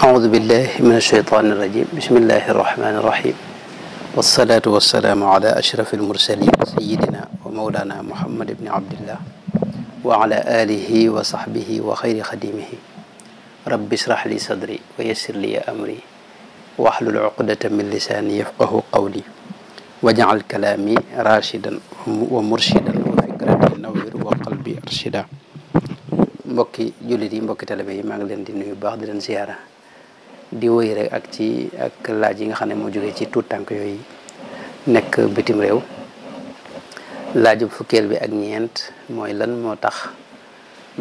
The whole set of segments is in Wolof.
أعوذ بالله من الشيطان الرجيم بسم الله الرحمن الرحيم والصلاة والسلام على أشرف المرسلين سيدنا ومولانا محمد بن عبد الله وعلى آله وصحبه وخير خديمه رب اشرح لي صدري ويسر لي أمري واحلل عقدة من لساني يفقه قولي واجعل كلامي راشدا ومرشدا وفكرتي نوير وقلبي أرشدا mbokki jullit yi mbokki talibé yi maa ngi leen di nuyu baax di leen ziyaara di wéy rek ak laaj yi nga xam ne moo jógee ci tuut tànk yooyu nekk bitim réew laajub fukkeel bi ak ñeent mooy lan moo tax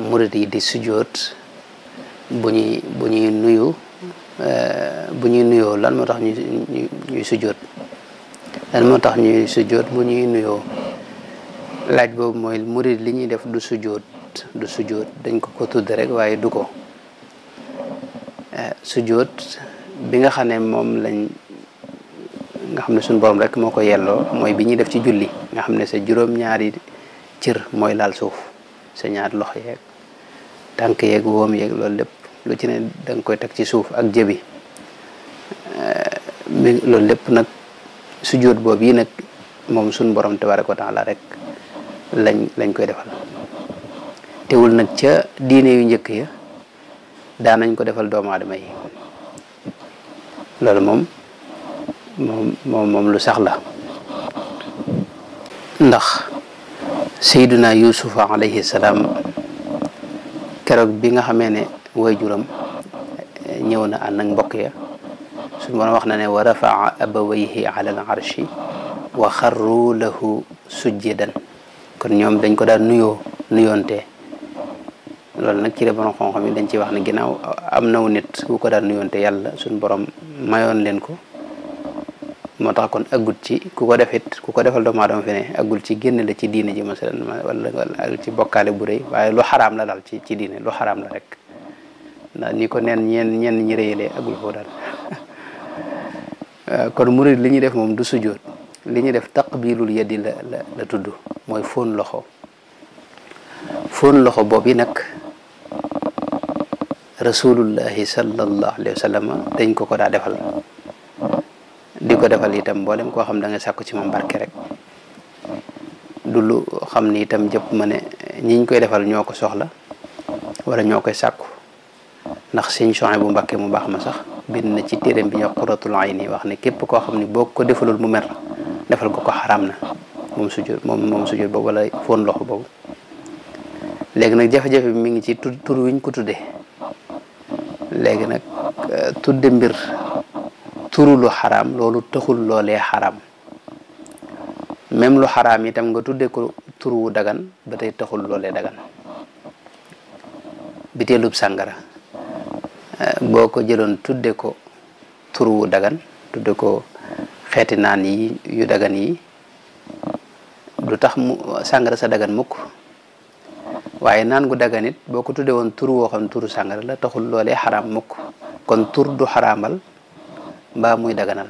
murit yi di sujjóot bu ñuy nuyoo lan moo tax ñuy sujjóot lan moo tax ñuy sujjóot bu ñuy nuyoo laaj boobu mooy murit li ñuy def du sujjóot dañ ko tudd rek waaye du ko sujjóot bi nga xam ne moom nga xam ne suñu borom rek moo ko yelloo mooy bi ñuy def ci julli nga xam ne sa juróom-ñaari cër mooy laal suuf sa ñaari loxo yeeg tànk yeeg woom yeeg loolu lépp lu ci ne da nga koy teg ci suuf ak jëbi loolu lépp nag sujjóot boobu yi nag moom suñu borom tabaaraka wa taala rek lañ koy defal teewul nag ca diine yu njëkk ya daanañ ko defal doomu aadama yi loolu moom lu sax la ndax sayduna yusufa alayhi salaam keroog bi nga xamee ne waajuram ñëw na ànd ak mbokk ya suñu borom wax na ne wa rafaa abawayhi ala al arshi wa xarru lahu sujjadan kon ñoom dañ ko daan nuyoonte loolu nag ci la borom xam-xam yi dañ ciy wax ne ginnaaw am naw nit ku ko daan nuyoonte yàlla suñu borom mayoon leen ko moo tax kon aggul ci ku ko defal doomu aadama fi ne aggul ci génn la ci diine ji masalan wala ci bokkaale bu rëy waaye lu xaraam la daal ci diine lu xaraam la rek ndax ni ko ñenn ñi rëyalee aggul foofu daal kon murid li ñuy def moom du sujjóot li ñuy def taqbilul yadi la tudd mooy fóon loxo boobu yi nag rasulullahi sallallahu alayhi wa sallam dañ ko daa defal di ko defal itam mboolem koo xam da nga sàkku ci moom barke rek du lu xam ni itam jëpp ma ne ñiñ koy defal ñoo ko soxla wala ñoo koy sàkku ndax sëñ Suhaybu bu Mbàkke mu baax ma sax bind na ci téeréem bi ñu Qurratul Ayni wax ne képp koo xam ni boo ko defalul mu mer defal ko xaraam na moom sujjóot boobu wala fóon loxo boobu léegi nag jafe-jafe bi mi ngi ci tur wiñ ko tuddee léegi nag tudde mbir turu lu xaraam loolu taxul loolee xaraam même lu xaraam itam nga tudde ko turu wu dagan ba tey taxul loolee dagan biteelub sàngara boo ko jëloon tudde ko turu wu dagan tudde ko xeeti naan yi yu dagan yi du tax mu sàngara sa dagan mukk waaye naan gu dagan it boo ko tudde woon turu woo xam turu sàngara la taxul loolee xaraam mukk kon tur du xaraamal mbaa muy daganal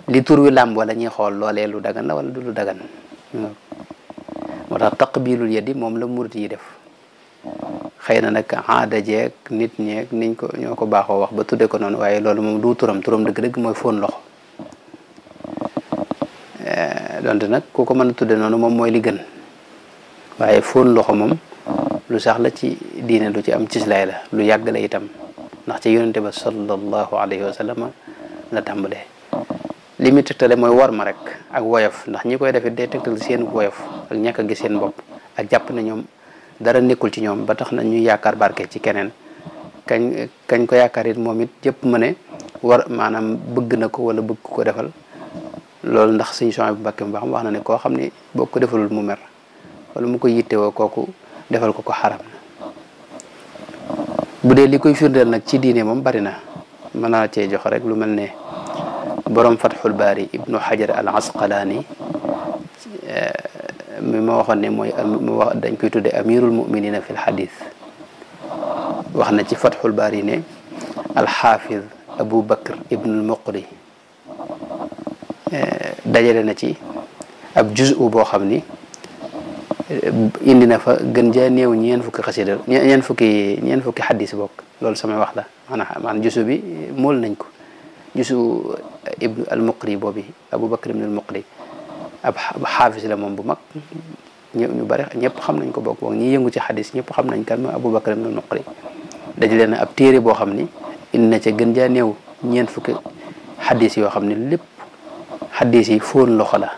li tur wi làmb wala ñuy xool loolee lu dagan la wala du lu dagan moo tax taqbilul yadi moom la murit yi def xëy na nag aada jeeg nit ñeeg ñoo ko baaxoo wax ba tudde ko noonu waaye loolu moom du turam dëgg-dëgg mooy fóon loxo donte nag ku ko mën a tudde noonu moom mooy li gën waaye fóon loxo moom lu sax la ci diine lu ci am cislaay la lu yàgg la itam ndax ci yonente ba sallallahu alayhi wa sallam la tàmbalee li muy tegtale mooy war ma rek ak woyof ndax ñi koy defit day tegtal seen woyof ak ñàkk a gis seen bopp ak jàpp na ñoom dara nekkul ci ñoom ba tax na ñuy yaakaar barke ci keneen kañ ko yaakaar it moom it jëpp ma ne war maanaam bëgg na ko wala bëgg ko defal loolu ndax Sëñ Suhaybu bu Mbàkke mu baax wax na ne koo xam ne boo ko defalul mu mer wala mu ko yittewoo kooku defal ko xaram na bu dee li koy firndeel nag ci diine moom bari na mën naa cee jox rek lu mel ne borom Fathul Baari Ibnu Hajar al Asqalaani mi ma waxoon ne mooy dañ koy tudde amirul muminina fil hadith wax na ci Fathul Baari ne alxaafiz Abu Bakr Ibnul Muqri dajale na ci ab juz'u boo xam ni indi na fa gën jaa néew ñeen fukki xasida ñeen fukki xaddis bokk loolu samay wax la maanaam jusu bi mool nañ ko jusu ibnu al muqri boobi Abu Bakr ibn al muqri ab xaafis la moom bu mag ñu bari ñëpp xam nañ ko bokk ñi yëngu ci xadis ñëpp xam nañ kan ma Abu Bakr ibn al muqri dajale na ab téere boo xam ni indi na ca gën jaa néew ñeent fukki xadis yoo xam ne lépp xadis yi fóon loxo la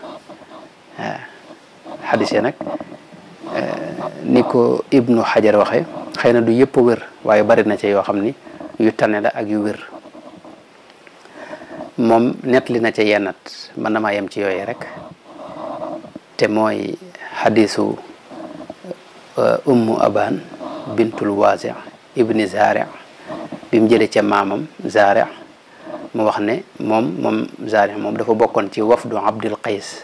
waaw xadis yi nag ni ko Ibnu Xajar waxe xëy na du yëpp a wér waaye bari na ca yoo xam ni yu tane la ak yu wér moom nettali na ca yennat man na maa yem ci yooyu rek te mooy xadisu ummu aban bintul waasi ibni zari bi mu jëlee ca maamam zari mu wax ne moom zari moom dafa bokkoon ci wafdu abdul qays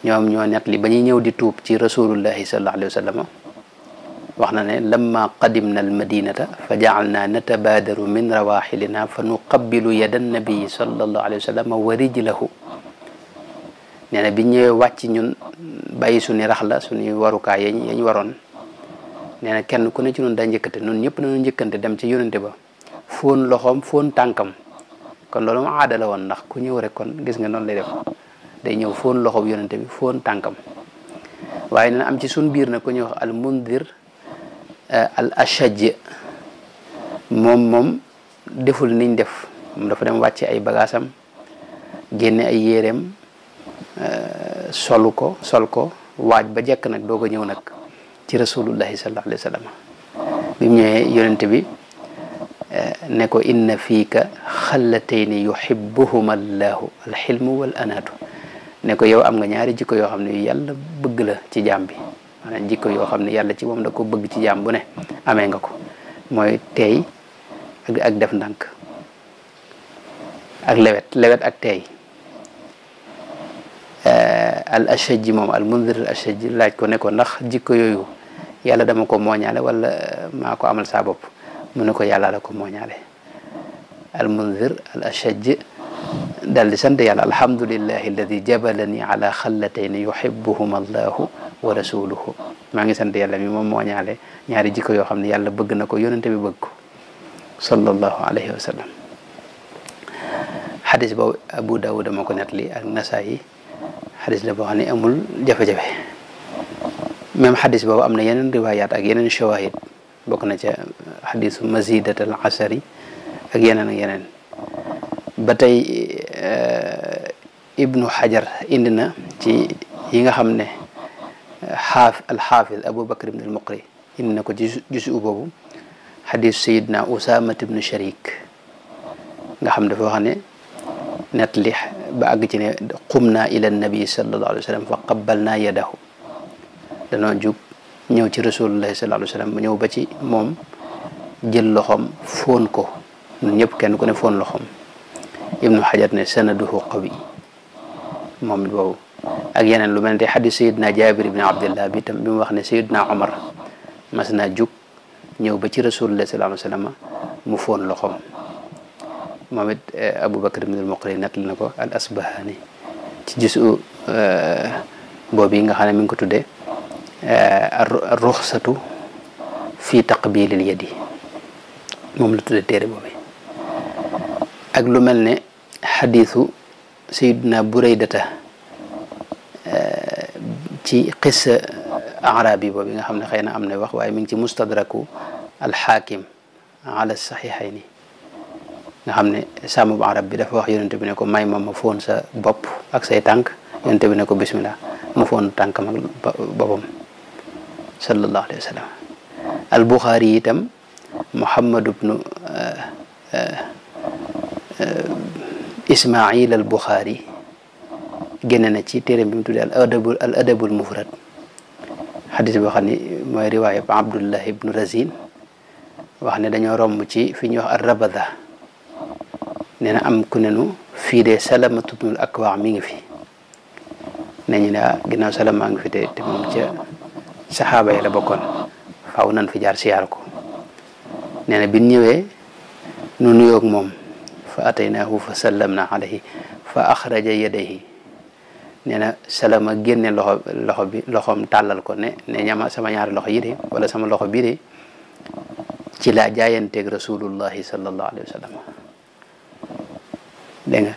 ñoom ñoo nettali ba ñuy ñëw di tuub ci rasulullahi sallallahu alayhi wa sallam wax na ne lamma qadimna almadinata fa jacalna natabaadaru min rawaxilina fa nuqabilu yada annabii sallallahu alayhi wa sallam wa rijlahu nee na bi ñëwee wàcc ñun bàyyi suñu rax la suñuy warukaay yañ waroon nee na kenn ku ne ci ñun daa njëkkante ñun ñëpp nañu njëkkante dem ci yonente ba fóon loxoom fóon tànkam kon loolu mu aada la woon ndax ku ñëw rek kon gis nga noonu lay def day ñëw fóon loxoom yonente bi fóon tànkam waaye nee na am ci suñ biir nag ku ñuy wax al mundir al ashaj moom deful niñ def moom dafa dem wàcce ay bagaasam génne ay yéreem sol ko waaj ba jekk nag doog a ñëw nag ci rasulullahi sallallahu alayhi wa sallam bi mu ñëwee yonente bi ne ko inna fiika xallatayni yuhibbuhuma allahu alxilmu wal anaatu ne ko yow am nga ñaari jikko yoo xam ne yàlla bëgg la ci jaam bi maanaam jikko yoo xam ne yàlla ci moom da ko bëgg ci jaam bu ne amee nga ko mooy teey ak def ndànk ak lewet ak teey al ashaj moom al mundir al ashaj laaj ko ne ko ndax jikko yooyu yàlla dama ko mooñaale wala maa ko amal saa bopp mu ne ko yàlla la ko mooñaale al mundir al ashaj dal di sant yàlla alhamdulillahi alladi jabalani ala xallatayni yuhibbuhuma allahu wa rasuluhu maa ngi sant yàlla mi moom mooñaale ñaari jikko yoo xam ne yàlla bëgg na ko yonente bi bëgg ko sallallahu alayhi wa sallam xadis boobu Abu Dawud moo ko nettali ak Nasaayi xadis la boo xam ne amul jafe-jafe même xadis boobu am na yeneen riwaayaat ak yeneen shawahid bokk na ca xadisu mazidat al asari ak yeneen ba tey Ibnu Xajar indi na ci yi nga xam ne alxaafid Abu Bakr ibn al Muqri indi na ko ci jusu boobu xadisu sayidna Usaama ibnu Sharik nga xam dafa wax ne nettali ba àgg ci ne qumna ila nabi sallallahu alayhi wa sallam fa qabbalna yadahu danoo jug ñëw ci rasulullahi sallallahu alayhi wa sallam ñëw ba ci moom jël loxoom foon ko ñun ñëpp kenn ku ne foon loxoom Ibnu Xajar ne sanaduhu qawi moom it boobu ak yeneen lu mel ne xadis sayidna Jabir ibn Abdillah bi tam bi mu wax ne sayidna Omar mas naa jug ñëw ba ci rasulullahi sallallahu alayhi wa sallam mu foon loxoom moom it Abu Bakr ibn al-Muqri nettali na ko al Asbahani ci jusu boobu yi nga xam ne mi ngi ko tuddee ruxsatu fi taqbilil yadi moom la tuddee téere boobu ak lu mel ne xadisu Sayyidina Buraydata ci qissa arabi boobu nga xam ne xëy na am na wax waaye mi ngi ci mustadraku al-Hakim ala saxiixayni nga xam ne sàmm bu arab bi dafa wax yonente bi ne ko may ma foon sa bopp ak say tànk yonente bi ne ko bismillah mu foon tànkam ak boppam sallallahu alayhi wa sallam al Buxaari itam Muhammad ibnu Ismail al Buxaari génne na ci téere bi mu tuddee al adabul mufrad xadis boo xam ne mooy riwaaya ba Abdullah ibnu Razin wax ne dañoo romb ci fi ñuy wax ar Rabada nee na am ku ne nu fii de Salamatu bnul Akwa mi ngi fi ne ñu ne ginnaaw Salama ngi fi te moom ca saxaaba yi la bokkoon faaw nan fi jaar siyaar ko nee na bi ñëwee nu nuyoog moom fa ataynaahu fa sallamna alayhi fa axraja yadayhi nee na Salama génne loxoom tàllal ko ne ñama sama ñaari loxo yi de wala sama loxo bii de ci laa jaayanteeg rasulullahi sallallahu alayhi wa sallam dégg nga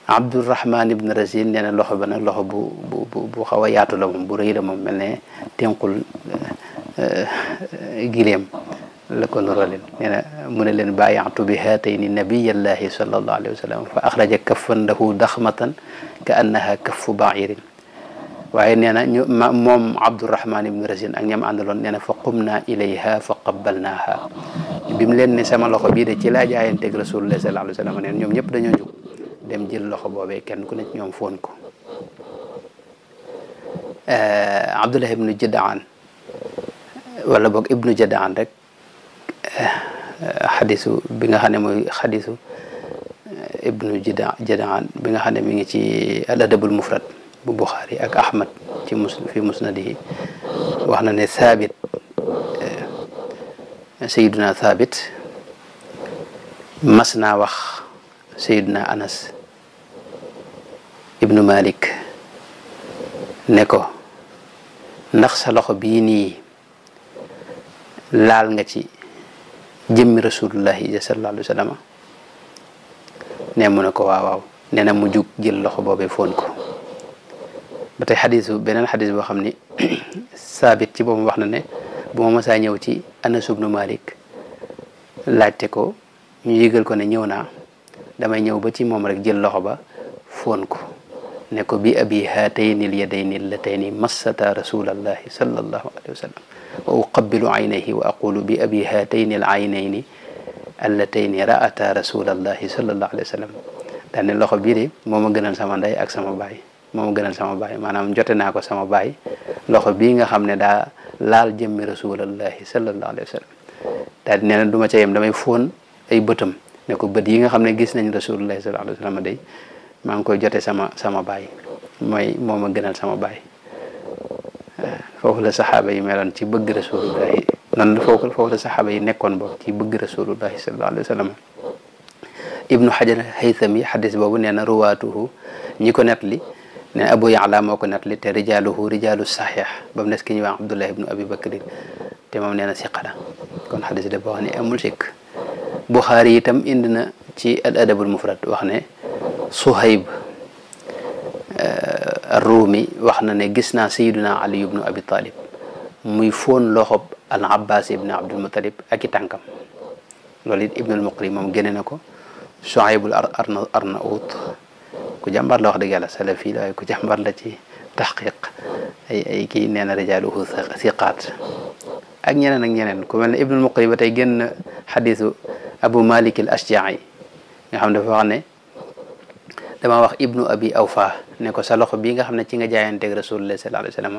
Abdurrahman ibn Razin nee na loxo ba nag loxo bu xaw a yaatu la moom bu rëy la moom mel ne tenqul gileem la ko nuralin nee na mu ne leen baayaatu bi haatayni nabiyallahi sallallahu alayhi wa sallam fa axraja kaffan lahu daxmatan ka annaha kaffu bairin waaye nee na ñu moom Abdurrahman ibn Razin ak ñam àndaloon nee na fa qumna ilayha fa qabbalnaha bi mu leen ne sama loxo bii de ci laa jaayanteeg rasulullah sallallahu alayhi wa sallam neen ñoom ñëpp dañoo jóg dem jël loxo boobee kenn ku ne ñoom foon ko Abdullah ibnu Jadaan wala boog ibnu Jadaan rek xadisu bi nga xam ne mooy xadisu ibnu Jadaan bi nga xam ne mi ngi ci al adabul mufrad bu Buxaari ak Ahmad ci fi musnadihi wax na ne Thabit Sayyiduna Thabit mas naa wax Sayyiduna Anas ibnu Malik ne ko ndax sa loxo bii nii laal nga ci jëmmi rasulullahi sallallahu alayhi wa sallam ne mu ne ko waaw nee na mu jug jël loxo boobee foon ko ba tey beneen xadis boo xam ni Saabit ci boobu wax na ne bu ma mësaa ñëw ci Anas ibnu Malik laajte ko ñu yëgal ko ne ñëw naa damay ñëw ba ci moom rek jël loxo ba foon ko ne ko bi abi haatayni lyadayni allatayni massata rasulallahi sallallahu alayhi wa sallam wa uqabbilu aynayhi wa aqulu bi abi haatayni alaynayni allatayni ra'ata rasulallahi sallallahu alayhi wa sallam daal ne loxo bii de moo ma gënal sama ndey ak sama baay moo ma gënal sama baay maanaam jote naa ko sama baay loxo bii nga xam ne daa laal jëmmi rasulallahi sallallahu alayhi wa sallam daal di nee na du ma ca yem damay fóon ay bëtam ne ko bët yi nga xam ne gis nañ rasulullahi sallallahu alayhi wa sallam day maa ngi koy jote sama baay mooy moo ma gënal sama baay foofu la saxaaba yi meloon ci bëgg rasulullahi noonu foofu la saxaaba yi nekkoon boobu ci bëgg rasulullahi sallallahu alayhi wa sallam ibnu Hajar Haythami xadis boobu nee na ruwaatuhu ñi ko nettali nee na Abu Ya'la moo ko nettali te rijaaluhu rijaalu saxiix ba mu des ki ñuy wax Abdullah ibnu Abi Bakrin te moom nee na siqa la kon xadis da boo xam ne amul sikk Buxaari itam indi na ci al adabul mufrad wax ne Suhayb Ruumi wax na ne gis naa Sayyiduna Ali ibnu Abi Talib muy foon loxob al Abbas ibnu Abdul Muttalib ak i tànkam loolu it Ibnul Muqri moom génne na ko Shuaybul Arnaut ku jàmbar la wax dëgg yàlla salafi la waaye ku jàmbar la ci taxqiq ay kii nee na rijaaluhu siqaat ak ñeneen ku mel ne Ibnul Muqri ba tey génn xadisu Abu Malik al Ashja'i nga xam dafa wax ne dama wax Ibnu Abi Awfa ne ko sa loxo bii nga xam ne ci nga jaayanteeg Rasulullah sallallahu alayhi wa sallam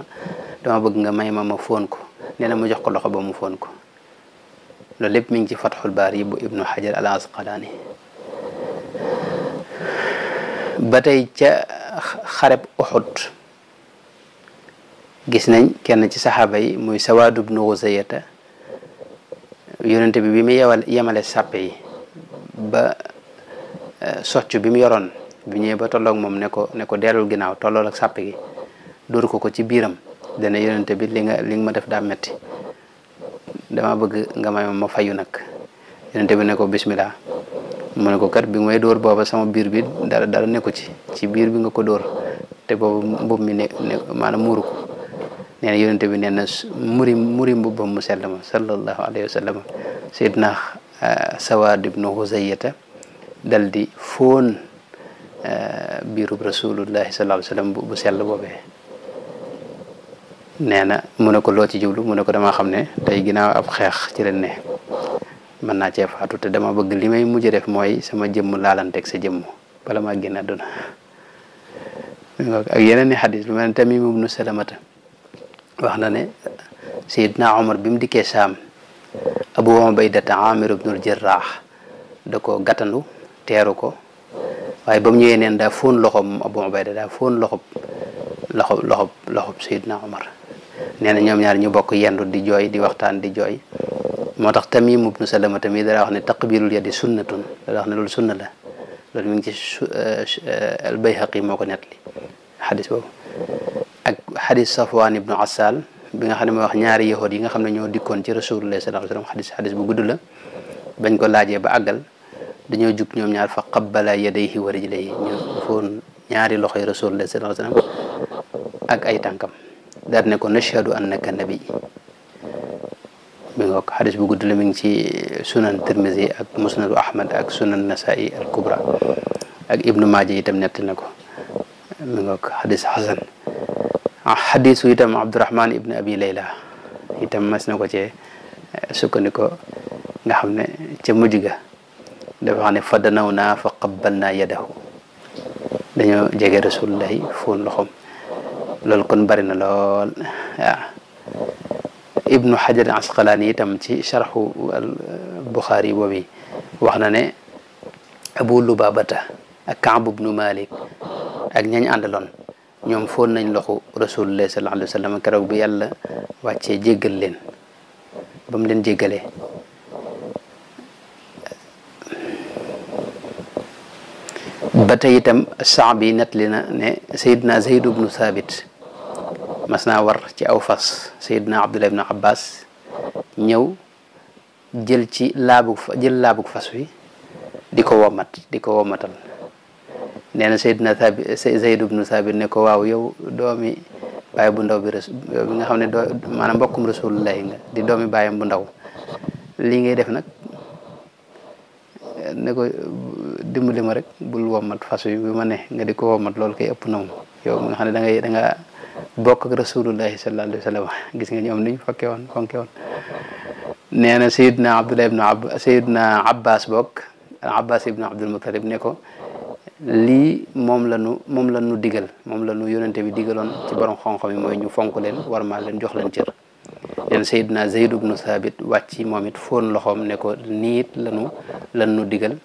dama bëgg nga may ma foon ko nee na mu jox ko loxo ba mu foon ko loolu lépp mi ngi ci Fathul Baari bu Ibnu Hajar al Asqalaani ba tey ca xareb Uhud gis nañ kenn ci saxaaba yi muy Sawaad ibnu Xuzayata yonente bi mu yemale sàppe yi ba socc bi mu yoroon bi ñëwee ba tolloog moom ne ko dellul ginnaaw tollool ak sàppe gi dóor ko ci biiram dana yonente bi li nga ma def daa metti dama bëgg nga may ma fayu nag yonente bi ne ko bismillah mu ne ko kat bi may dóor booba sama biir bi dara nekku ci biir bi nga ko dóor te boobu mbubb mi ne maanaam muuru ko nee na yonente bi nee na muri mbubbam mu sell ma sallallahu alayhi wa sallam sayyidna Sawaad ibnu Xuzayata dal di foon biirub rasulullahi sallallahu alayhi wa sallam bu sell boobee nee na mu ne ko loo ci jublu mu ne ko dama xam ne tey ginnaaw ab xeex ci leen ne mën naa cee faatu te dama bëgg li may mujj def mooy sama jëmm laalanteeg sa jëmm bala maa génn àdduna ak yeneen i xadis lu mel ne Tamim ibnu Salamata wax na ne Seydina Omar bi mu dikkee Saam Abu Ubaydata Amir ibnul Jarraax da ko gàttandu teeru ko waaye ba mu ñëwee neen daa foon loxob Abu Ubayda daa foon loxob Seydina Omar nee na ñoom ñaar ñu bokk yendu di jooy di waxtaan di jooy moo tax Tamim ibnu Salama tamit dara wax ne taqbilul yadi sunnatun dara wax ne loolu sunna la loolu mi ngi ci al-Bayhaqi moo ko nettali xadis boobu ak xadis Safwan ibnu Assal bi nga xam ne mooy wax ñaari yahood yi nga xam ne ñoo dikkoon ci rasulullah sallallahu alayhi wasallam xadis bu gudd la bañ ko laajee ba àggal dañoo jug ñoom ñaar fa qabbala yadayhi wa rijlayhi ñu foon ñaari loxoy rasulullah sallallahu alayhi wasallam ak ay tànkam daal ne ko nashhadu annaka nabi mi nga ko xadis bu gudd la mi ngi ci sunan Tirmidhi ak musnadu Ahmad ak sunan Nasa'i al kubra ak ibnu Maaja itam nett na ko mi nga ko xadis xasan xadisu itam Abdurahman ibn Abi Layla itam mas na ko cee sukkandiko nga xam ne ca mujj ga dafa xam ne fa danaw naa fa qabbalnaa yadahu dañoo jege rasulullahi foon loxom loolu kon bari na lool waaw ibnu Hajar Asqalaani itam ci sharxu Buxaari boobu wax na ne Abu Lubabata ak Kaab ibnu Malik ak ñañ àndaloon ñoom foon nañ loxu rasulullah sallallahu alayhi wa sallam keroog bi yàlla wàccee jéggal leen ba mu leen jéggalee ba tey itam Saabi nettali na ne Seydina Zayd ibnu Thabit mas naa war ci aw fas Seydina Abdullah ibn Abbas ñëw jël laabug fas wi di ko womatal nee na Seydina Zayd ibn Thabit ne ko waaw yow doomi baay bu ndaw bi nga xam ne maanaam mbokkum rasulullahi nga di doomi baayam bu ndaw lii ngay def nag ne ko dimbali ma rek bul womat fas wi bi ma ne nga di ko womat loolu kay ëpp na moom yow mi nga xam ne da nga bokk ak rasulullahi sallallahu alayhi wa sallam gis nga ñoom niñ fonke woon nee na Seydina Abbas bokk Abbas ibn Abdul Muttalib ne ko lii moom la nu digal moom la nu yonente bi digaloon ci borom xam-xam yi mooy ñu fonk leen war maa leen jox leen cër leen Seydina Zayd ibn Thabit wàcc moom it foon loxoom ne ko niit lan nu digal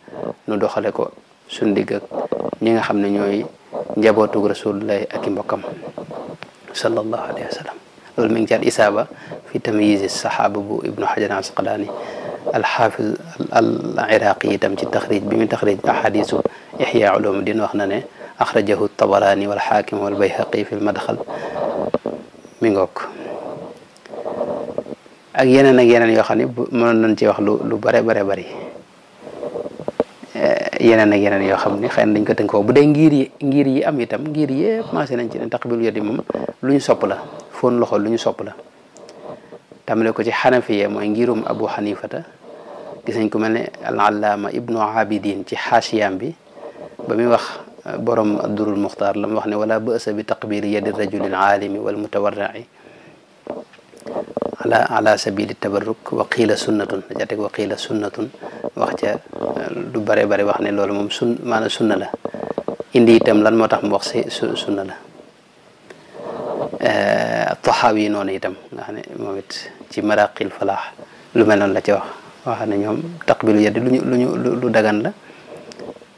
nu doxale ko suñ digg ak ñi nga xam ne ñooy njabootug rasulullahi ak i mbokkam sallallahu alayhi wa sallam loolu mi ngi ci al isaaba fi tamyiz saxaaba bu ibnu Hajar Asqalaani alxaafiz al iraqi itam ci taxrij bi mu taxrij ahadisu Ihya Ulumuddin wax na ne axrajahu Tabarani wal Xaakim wal Bayhaqi fi l madxal mi ngoog ak yeneen yoo xam ne mënoon nañ ci wax lu bare bari yeneen ak yeneen yoo xam ne xëy na dañ ko tënk foofu bu dee ngir yi am itam ngir yëpp maase nañ ci ne taqbilu yadi moom lu ñu sopp la foon loxo lu ñu sopp la tamale ko ci xanafiye mooy ngirum Abu Xanifata gis nañ ko mel ne al-Allaama Ibnu Abidin ci xaasiyam bi ba muy wax borom Durrul Muxtaar la mu wax ne wala ba'sa bi taqbili yadi rajuli al-aalimi wal mutawarri'i ala sabili tabarruk wa qiila sunnatun da ca teg wa qiila sunnatun wax ca du bare wax ne loolu moom maanaam sunna la indi itam lan moo tax mu wax sunna la Taxaawi noonu itam nga xam ne moom it ci maraqil falaax lu mel noonu la ci wax ne ñoom taqbilu yadi lu dagan la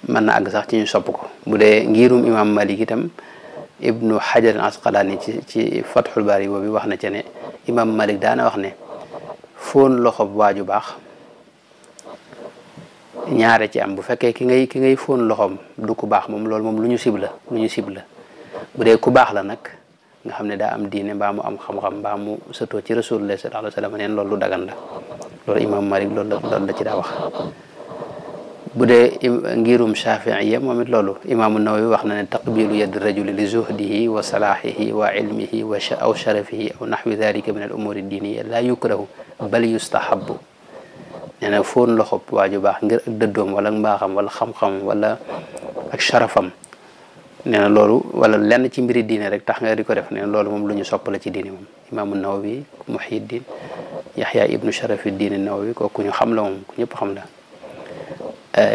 mën na àgg sax ci ñu sopp ko bu dee ngirum imam Malik itam ibnu Hajar Asqalaani ci Fathul Baari boobu wax na ca ne imam Malik daana wax ne foon loxo waaju baax ñaare ci am bu fekkee ki ngay foon loxoom du ku baax moom loolu moom lu ñu sib la bu dee ku baax la nag nga xam ne daa am diine mbaa mu am xam-xam mbaa mu sëtoo ci rasulullah sallallahu alayhi wa sallam neen loolu lu dagan la loolu imam Malik loolu la ci daa wax bu dee ngirum Shafi'iyya moom it loolu imaamu Nawawi wax na ne taqbilu yadi rajuli li zuhdihi wa salahihi wa ilmihi aw sharafihi aw nahwi dhalika min al umuri diiniya la yukrahu bal yustahabu nee na foon loxob waaju baax ngir ak dëddoom wala mbaaxam wala xam-xam wala ak sharafam nee na loolu wala lenn ci mbiri diine rek tax nga di ko def nee na loolu moom lu ñu sopp la ci diine moom imaamu Nawawi Muhyiddin Yahya ibnu Sharafiddin Nawawi kooku ñu xam la moom ku ñëpp xam la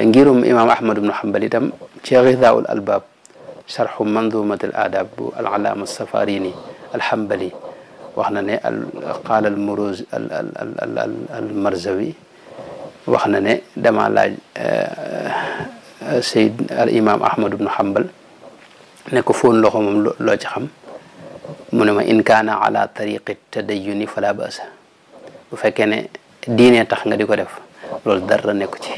ngirum imam Ahmad ibnu Hanbal itam ci Ghidhaa'ul Albaab sharhu manzumatil aadab bu al-Allaama Safarini al-Hanbali wax na ne qaala al-Muruz al-Marzawi wax na ne dama laaj Seyd al imam Ahmad ibnu Hanbal ne ko foon loxo moom loo ci xam mu ne ma in kaana ala tariqi tadayyuni fala ba'sa bu fekkee ne diine tax nga di ko def loolu dara nekku ci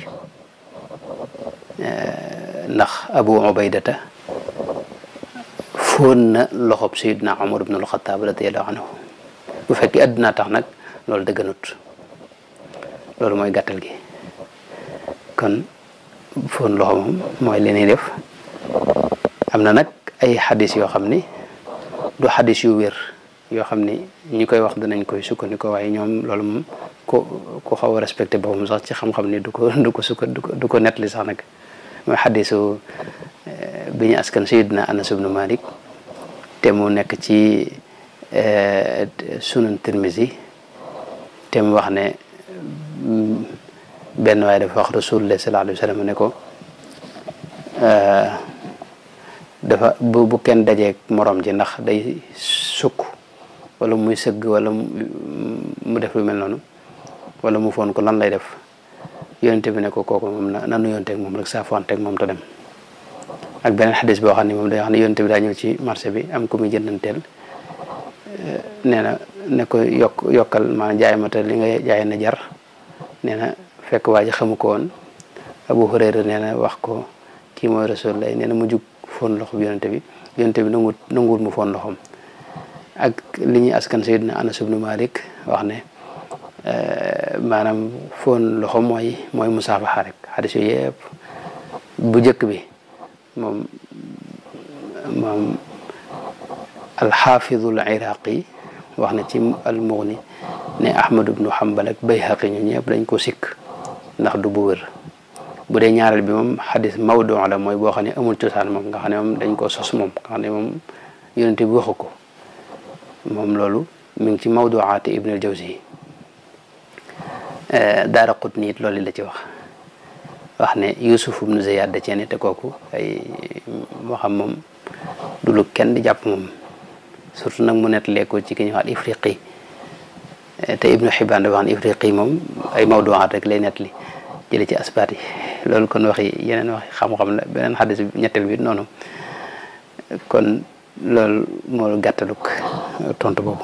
ndax Abu Ubaydata foon na loxob Seydina Umar ibn al-Khattab radiyallahu anhu bu fekkee adduna tax nag loolu dëgganut loolu mooy gàttal gi kon fóon loxo moom mooy li ñuy def am na nag ay xadis yoo xam ni du xadis yu wér yoo xam ni ñi koy wax danañ koy sukkandikoo waaye ñoom loolu moom ku xaw a respecté boppam sax ci xam-xam ni du ko nettali sax nag mooy xadisu bi ñu askan Sayyidina Anas ibnu Malik te mu nekk ci sunan Tirmizi te mu wax ne benn waaye dafa wax Rasulullah sallallahu alayhi wa sallam ne ko dafa bu kenn dajeeg morom ji ndax day sukk wala muy sëgg wala mu def lu mel noonu wala mu foon ko lan lay def yonente bi ne ko kooku moom na nuyonteeg moom rek saa foonteeg moom te dem ak beneen xadis boo xam ne moom day wax ne yonente bi daa ñëw ci marché bi am ku muy jëndanteel nee na ne ko yokkal maanaam jaay ma te li nga jaay na jar nee na fekk waa ji xamu ko woon Abu Hurayra nee na wax ko kii mooy Rasulullah nee na mu jug foon loxo bi yonente bi nanguwul mu foon loxom ak li ñuy askan Sayyidina Anas ibnu Malik wax ne maanaam foon loxo mooy musaafaxa rek xadis yooyu yëpp bu njëkk bi moom alxaafidul iraqi wax na ci al-Mughni ne Ahmad ibnu Hanbal ak Bayhaqi ñu ñëpp dañ ko sikk ndax du bu wér bu dee ñaareel bi moom xadis mawdu la mooy boo xam ne amul cosaan moom nga xam ne moom dañ koo sos moom nga xam ne moom yonente bi waxu ko moom loolu mi ngi ci mawduaati Ibn al-Jawzi Daaraqutni it loolu la ci wax ne Yusuf ibnu Ziyad da cee ne te kooku ay moo xam moom du lu kenn di jàpp moom surtout nag mu nettalee ko ci ki ñuy wax Ifriqi te Ibnu Xibaan da wax ne Ifriqi moom ay mawduaat rek lay nettali jële ci asbaat yi loolu kon waxi yeneen waxi xam-xam la beneen xadis ñetteel bi noonu kon loolu moo gàttaluk tontu boobu